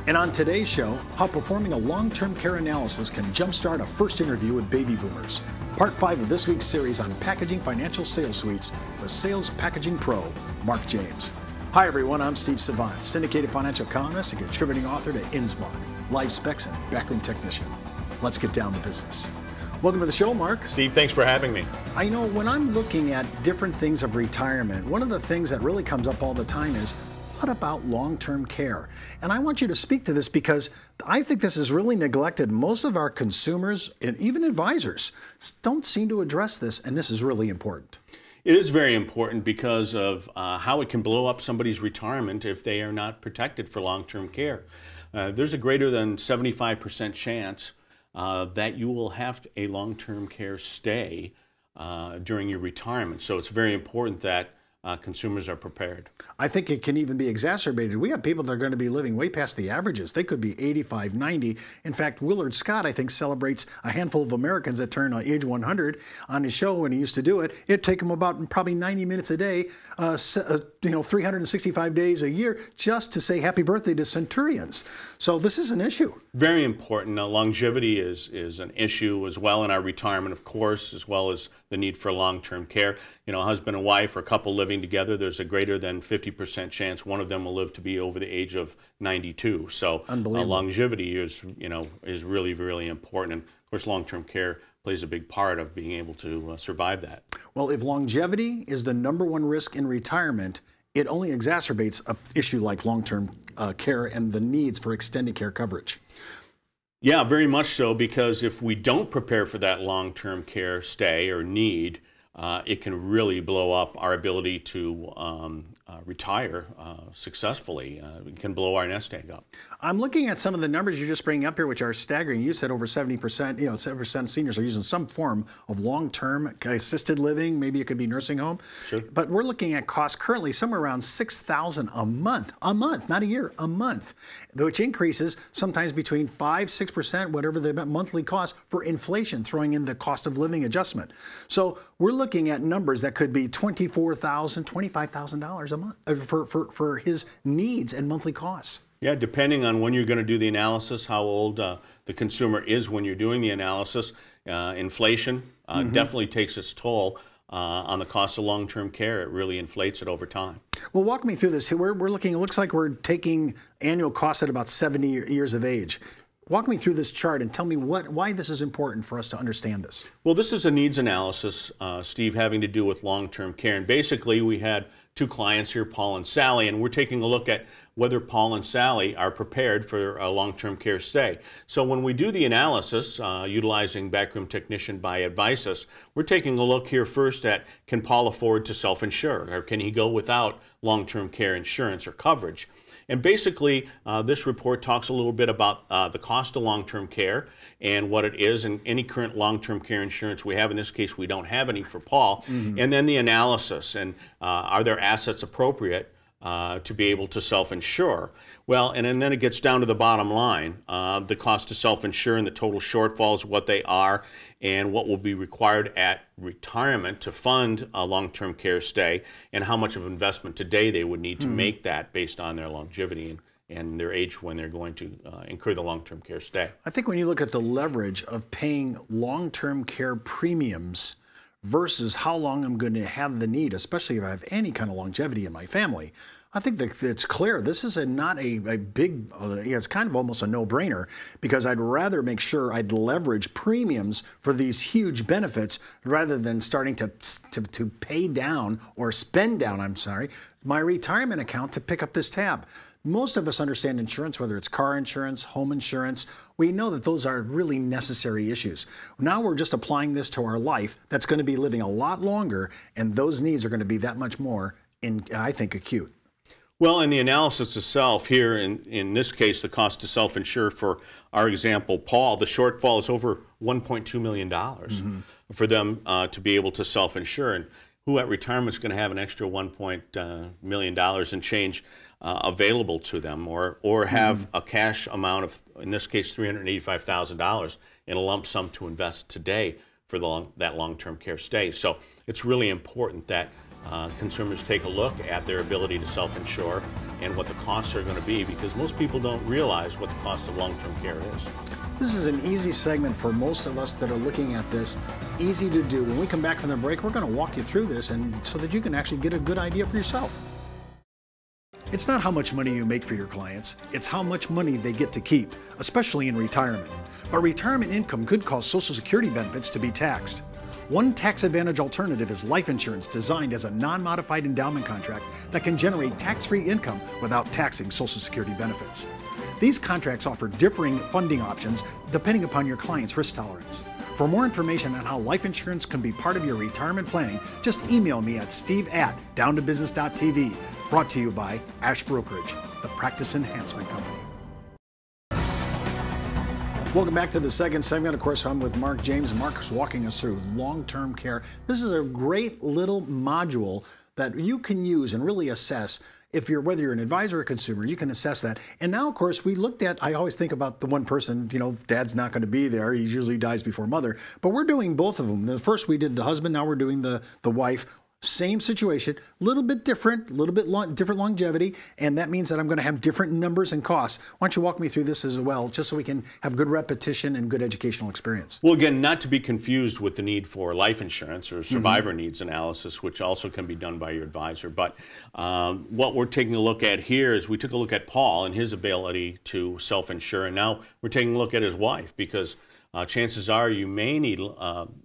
And on today's show, how performing a long-term care analysis can jumpstart a first interview with baby boomers. Part 5 of this week's series on packaging financial sales suites with Sales Packaging Pro, Mark James. Hi everyone, I'm Steve Savant, syndicated financial columnist and contributing author to INSMARK, Life Specs, and Backroom Technician. Let's get down to business. Welcome to the show, Mark. Steve, thanks for having me. I know when I'm looking at different things of retirement, one of the things that really comes up all the time is, what about long-term care? And I want you to speak to this because I think this is really neglected. Most of our consumers and even advisors don't seem to address this, and this is really important. It is very important because of how it can blow up somebody's retirement if they are not protected for long-term care. There's a greater than 75% chance that you will have a long-term care stay during your retirement. So it's very important that consumers are prepared. I think it can even be exacerbated. We have people that are going to be living way past the averages. They could be 85, 90. In fact, Willard Scott, I think, celebrates a handful of Americans that turn age 100 on his show when he used to do it. It'd take him about probably 90 minutes a day, 365 days a year, just to say happy birthday to centurions. So this is an issue. Very important. Longevity is an issue as well in our retirement, of course, as well as the need for long-term care. You know, a husband and wife or a couple living together, there's a greater than 50% chance one of them will live to be over the age of 92. So longevity is really, really important. And of course, long-term care plays a big part of being able to survive that. Well, if longevity is the #1 risk in retirement, it only exacerbates an issue like long-term care and the needs for extended care coverage. Yeah, very much so, because if we don't prepare for that long-term care stay or need, it can really blow up our ability to retire successfully. It can blow our nest egg up. I'm looking at some of the numbers you're just bringing up here, which are staggering. You said over 70%, 7% of seniors are using some form of long-term assisted living. Maybe it could be nursing home. Sure. But we're looking at costs currently somewhere around $6,000 a month, not a year, a month, which increases sometimes between 5, 6%, whatever the monthly cost for inflation, throwing in the cost of living adjustment. So we're looking at numbers that could be $24,000, $25,000 a month for his needs and monthly costs. Yeah, depending on when you're going to do the analysis, how old the consumer is when you're doing the analysis, inflation definitely takes its toll on the cost of long-term care. It really inflates it over time. Well, walk me through this. We're looking, it looks like we're taking annual costs at about 70 years of age. Walk me through this chart and tell me why this is important for us to understand this. Well, this is a needs analysis, Steve, having to do with long-term care. And basically, we had two clients here, Paul and Sally, and we're taking a look at whether Paul and Sally are prepared for a long-term care stay. So when we do the analysis, utilizing Backroom Technician by Advisus, we're taking a look here first at, can Paul afford to self-insure, or can he go without long-term care insurance or coverage? And basically, this report talks a little bit about the cost of long-term care and what it is and any current long-term care insurance we have. In this case, we don't have any for Paul. And then the analysis, and are their assets appropriate to be able to self-insure? Well, and then it gets down to the bottom line, the cost to self-insure and the total shortfalls, what they are, and what will be required at retirement to fund a long-term care stay, and how much of investment today they would need to make that based on their longevity and their age when they're going to incur the long-term care stay. I think when you look at the leverage of paying long-term care premiums versus how long I'm going to have the need, especially if I have any kind of longevity in my family, I think that it's clear this is not a big, it's kind of almost a no-brainer, because I'd rather make sure I'd leverage premiums for these huge benefits rather than starting to pay down or spend down, my retirement account to pick up this tab. Most of us understand insurance, whether it's car insurance, home insurance. We know that those are really necessary issues. Now we're just applying this to our life that's going to be living a lot longer, and those needs are going to be that much more, I think, acute. Well, in the analysis itself here, in this case, the cost to self-insure for our example, Paul, the shortfall is over $1.2 million for them to be able to self-insure. And who at retirement is going to have an extra $1 million and change available to them, or have a cash amount of, in this case, $385,000 in a lump sum to invest today for that long-term care stay? So it's really important that consumers take a look at their ability to self-insure and what the costs are going to be, because most people don't realize what the cost of long-term care is. This is an easy segment for most of us that are looking at this. Easy to do. When we come back from the break, we're going to walk you through this and so that you can actually get a good idea for yourself. It's not how much money you make for your clients, it's how much money they get to keep, especially in retirement. But retirement income could cause Social Security benefits to be taxed. One tax advantage alternative is life insurance, designed as a non-modified endowment contract that can generate tax-free income without taxing Social Security benefits. These contracts offer differing funding options depending upon your client's risk tolerance. For more information on how life insurance can be part of your retirement planning, just email me at steve@downtobusiness.tv. Brought to you by Ash Brokerage, the practice enhancement company. Welcome back to the second segment. Of course, I'm with Mark James. Mark's walking us through long-term care. This is a great little module that you can use and really assess if you're, whether you're an advisor or a consumer, you can assess that. And now, of course, we looked at, I always think about the one person, you know, dad's not going to be there. He usually dies before mother. But we're doing both of them. The first we did the husband, now we're doing the wife. Same situation, a little bit different, a little bit different longevity, and that means that I'm going to have different numbers and costs. Why don't you walk me through this as well, just so we can have good repetition and good educational experience? Well, again, not to be confused with the need for life insurance or survivor needs analysis, which also can be done by your advisor. But what we're taking a look at here is we took a look at Paul and his ability to self-insure, and now we're taking a look at his wife, because chances are you may need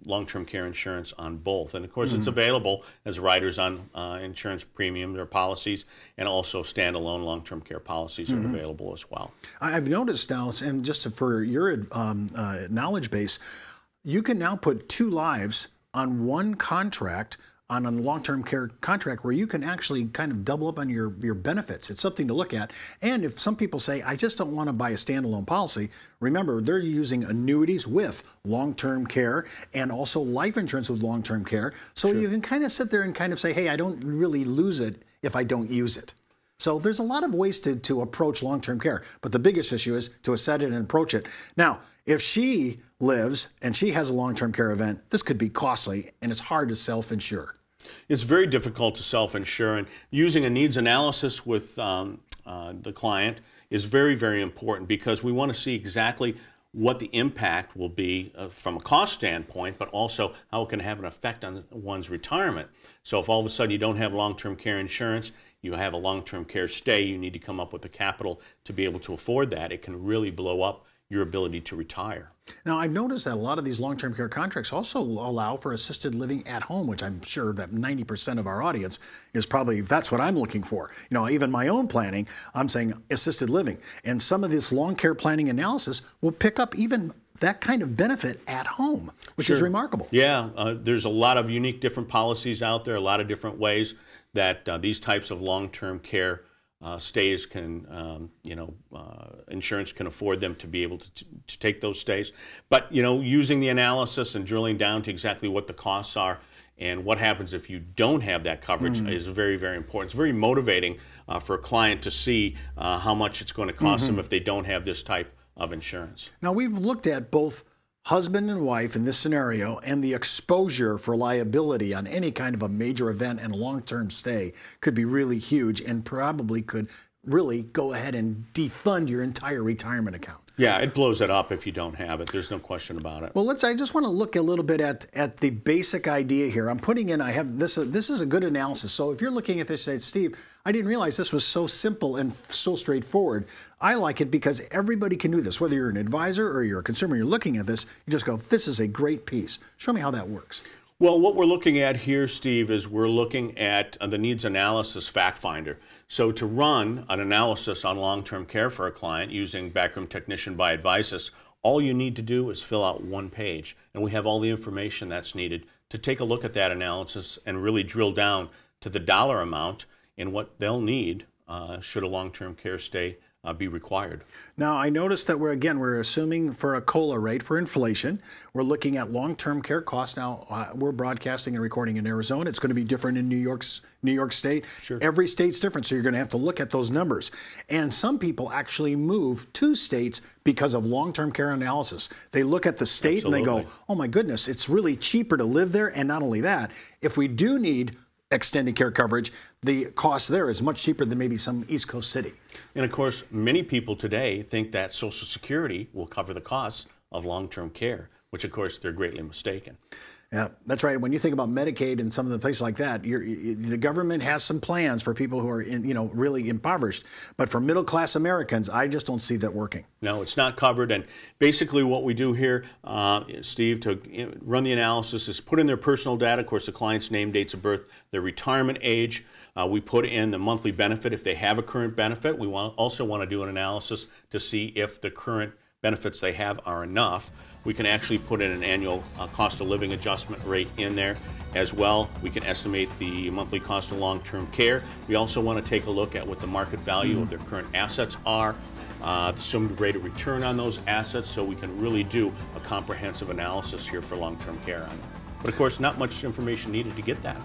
long-term care insurance on both. And of course, it's available as riders on insurance premiums or policies, and also standalone long-term care policies are available as well. I've noticed now, and just for your knowledge base, you can now put 2 lives on one contract, on a long-term care contract, where you can actually kind of double up on your benefits. It's something to look at. And if some people say, I just don't want to buy a standalone policy, remember, they're using annuities with long-term care and also life insurance with long-term care. So you can kind of sit there and kind of say, hey, I don't really lose it if I don't use it. So there's a lot of ways to approach long-term care, but the biggest issue is to assess it and approach it. Now, if she lives and she has a long-term care event, this could be costly, and it's hard to self-insure. It's very difficult to self-insure, and using a needs analysis with the client is very, very important, because we want to see exactly what the impact will be from a cost standpoint, but also how it can have an effect on one's retirement. So if all of a sudden you don't have long-term care insurance, you have a long-term care stay, you need to come up with the capital to be able to afford that, it can really blow up your ability to retire. Now, I've noticed that a lot of these long-term care contracts also allow for assisted living at home, which I'm sure that 90% of our audience is probably, that's what I'm looking for. You know, even my own planning, I'm saying assisted living. And some of this long care planning analysis will pick up even that kind of benefit at home, which is remarkable. Yeah, there's a lot of unique different policies out there, a lot of different ways that these types of long-term care stays can, insurance can afford them to be able to take those stays. But, you know, using the analysis and drilling down to exactly what the costs are and what happens if you don't have that coverage is very, very important. It's very motivating for a client to see how much it's going to cost them if they don't have this type of insurance. Now, we've looked at both husband and wife in this scenario, and the exposure for liability on any kind of a major event and a long-term stay could be really huge, and probably could really go ahead and defund your entire retirement account. Yeah, it blows it up if you don't have it. There's no question about it. Well, I just want to look a little bit at the basic idea here. I'm putting in, I have this is a good analysis. So if you're looking at this, say, Steve, I didn't realize this was so simple and so straightforward. I like it because everybody can do this. Whether you're an advisor or you're a consumer, you're looking at this, you just go, this is a great piece. Show me how that works. Well, what we're looking at here, Steve, is we're looking at the needs analysis fact finder. So to run an analysis on long-term care for a client using Backroom Technician by Advisus, all you need to do is fill out one page, and we have all the information that's needed to take a look at that analysis and really drill down to the dollar amount and what they'll need should a long-term care stay be required. Now, I noticed that we're assuming for a COLA rate for inflation. We're looking at long-term care costs. Now, we're broadcasting and recording in Arizona. It's going to be different in New York State. Sure. Every state's different, so you're going to have to look at those numbers. And some people actually move to states because of long-term care analysis. They look at the state and they go, oh my goodness, it's really cheaper to live there. And not only that, if we do need extended care coverage, the cost there is much cheaper than maybe some East Coast city. And of course, many people today think that Social Security will cover the costs of long-term care, which of course they're greatly mistaken. Yeah, that's right. When you think about Medicaid and some of the places like that, the government has some plans for people who are really impoverished. But for middle-class Americans, I just don't see that working. No, it's not covered. And basically what we do here, Steve, to run the analysis is put in their personal data, of course, the client's name, dates of birth, their retirement age. We put in the monthly benefit if they have a current benefit. We also want to do an analysis to see if the current benefits they have are enough. We can actually put in an annual cost of living adjustment rate in there as well. We can estimate the monthly cost of long-term care. We also want to take a look at what the market value of their current assets are, the assumed rate of return on those assets, so we can really do a comprehensive analysis here for long-term care on them. But of course, not much information needed to get that.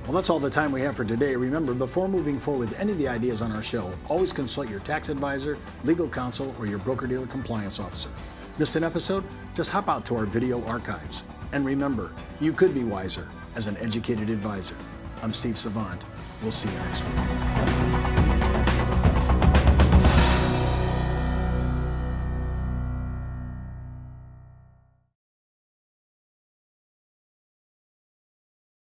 Well, that's all the time we have for today. Remember, before moving forward with any of the ideas on our show, always consult your tax advisor, legal counsel, or your broker-dealer compliance officer. Missed an episode? Just hop out to our video archives. And remember, you could be wiser as an educated advisor. I'm Steve Savant. We'll see you next week.